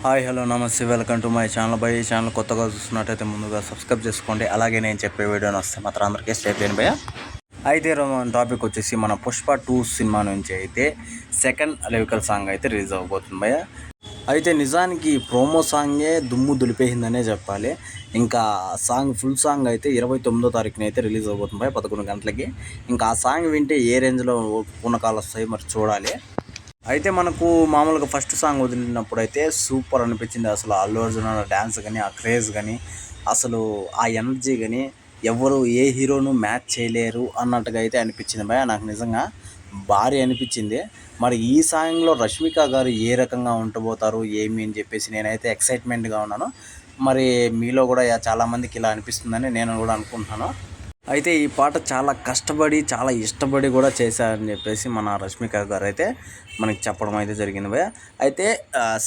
Hi hello నమస్తే welcome to my channel. By ఈ channel కొత్తగా చూస్తున్నట్టయితే ముందుగా సబ్స్క్రైబ్ చేసుకోండి. అలాగే నేను చెప్పే వీడియోని వస్తే మాత్రం అందరికీ స్టే చేయండి భయ్య. అయితే టాపిక్ వచ్చేసి మన పుష్ప 2 సినిమా నుంచి అయితే సెకండ్ లిరికల్ సాంగ్ అయితే రిలీజ్ అవ్వబోతుంది భయ్య. అయితే నిజానికి ప్రోమో సాంగే దుమ్ము దులిపేసిందనే చెప్పాలి. ఇంకా సాంగ్ ఫుల్ సాంగ్ అయితే 29వ తారీఖున అయితే రిలీజ్ అవ్వబోతుంది భయ్య 11 గంటలకి. ఇంకా ఆ సాంగ్ వింటే ఏ రేంజ్లో పూనకాలు వస్తాయి మరి చూడాలి. అయితే మనకు మామూలుగా ఫస్ట్ సాంగ్ వదిలినప్పుడు అయితే సూపర్ అనిపించింది. అసలు అల్లు అర్జున్ డ్యాన్స్ కానీ, ఆ క్రేజ్ కానీ, అసలు ఆ ఎనర్జీ కానీ ఎవరు ఏ హీరోను మ్యాచ్ చేయలేరు అన్నట్టుగా అయితే అనిపించింది భయ. నాకు నిజంగా భారీ అనిపించింది. మరి ఈ సాంగ్లో రష్మిక గారు ఏ రకంగా ఉండబోతారు ఏమి అని చెప్పేసి నేనైతే ఎక్సైట్మెంట్గా ఉన్నాను. మరి మీలో కూడా చాలామందికి ఇలా అనిపిస్తుందని నేను కూడా అనుకుంటున్నాను. అయితే ఈ పాట చాలా కష్టపడి చాలా ఇష్టపడి కూడా చేశారని చెప్పేసి మన రష్మిక గారు అయితే మనకి చెప్పడం అయితే జరిగింది భయ. అయితే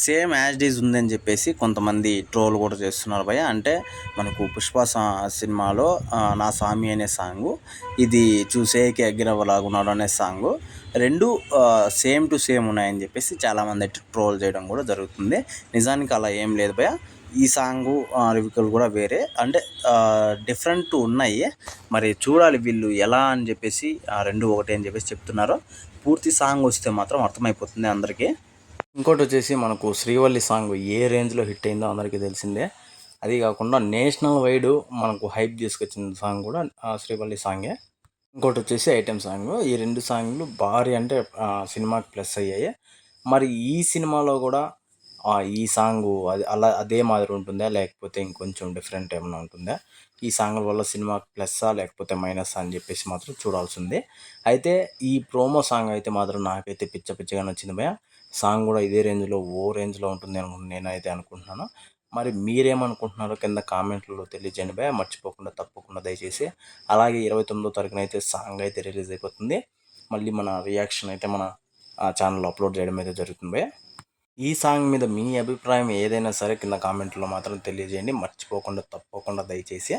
సేమ్ యాజ్ డీజ్ ఉందని చెప్పేసి కొంతమంది ట్రోల్ కూడా చేస్తున్నారు భయ. అంటే మనకు పుష్ప సినిమాలో నా స్వామి అనే సాంగు, ఇది చూసేకి అగ్గిరవ్వలాగున్నాడు అనే సాంగు రెండు సేమ్ టు సేమ్ ఉన్నాయని చెప్పేసి చాలామంది ట్రోల్ చేయడం కూడా జరుగుతుంది. నిజానికి అలా ఏం లేదు భయ. ఈ సాంగు లిరికల్ కూడా వేరే, అంటే డిఫరెంట్ ఉన్నాయి. మరి చూడాలి వీళ్ళు ఎలా అని చెప్పేసి రెండు ఒకటే అని చెప్పేసి చెప్తున్నారు. పూర్తి సాంగ్ వస్తే మాత్రం అర్థమైపోతుంది అందరికీ. ఇంకోటి వచ్చేసి మనకు శ్రీవల్లి సాంగ్ ఏ రేంజ్లో హిట్ అయిందో అందరికీ తెలిసిందే. అది కాకుండా నేషనల్ వైడ్ మనకు హైప్ తీసుకొచ్చిన సాంగ్ కూడా శ్రీవల్లి సాంగే. ఇంకోటి వచ్చేసి ఐటెం సాంగ్. ఈ రెండు సాంగ్లు భారీ అంటే సినిమాకి ప్లస్ అయ్యాయి. మరి ఈ సినిమాలో కూడా ఈ సాంగు అదే మాదిరి ఉంటుందా, లేకపోతే ఇంకొంచెం డిఫరెంట్ ఏమైనా ఉంటుందా, ఈ సాంగ్ల వల్ల సినిమాకి ప్లస్సా లేకపోతే మైనస్సా అని చెప్పేసి మాత్రం చూడాల్సిందే. అయితే ఈ ప్రోమో సాంగ్ అయితే మాత్రం నాకైతే పిచ్చగా నచ్చింది భయ. సాంగ్ కూడా ఇదే రేంజ్లో రేంజ్లో ఉంటుంది నేనైతే అనుకుంటున్నాను. మరి మీరేమనుకుంటున్నారో కింద కామెంట్లలో తెలియజేయండి భయ. మర్చిపోకుండా తప్పకుండా దయచేసి. అలాగే 29వ తారీఖున అయితే సాంగ్ అయితే రిలీజ్ అయిపోతుంది. మళ్ళీ మన రియాక్షన్ అయితే మన ఛానల్లో అప్లోడ్ చేయడం అయితే జరుగుతుంది భయ. ఈ సాంగ్ మీద మీ అభిప్రాయం ఏదైనా సరే కింద కామెంట్లో మాత్రం తెలియజేయండి. మర్చిపోకుండా తప్పకుండా దయచేసి.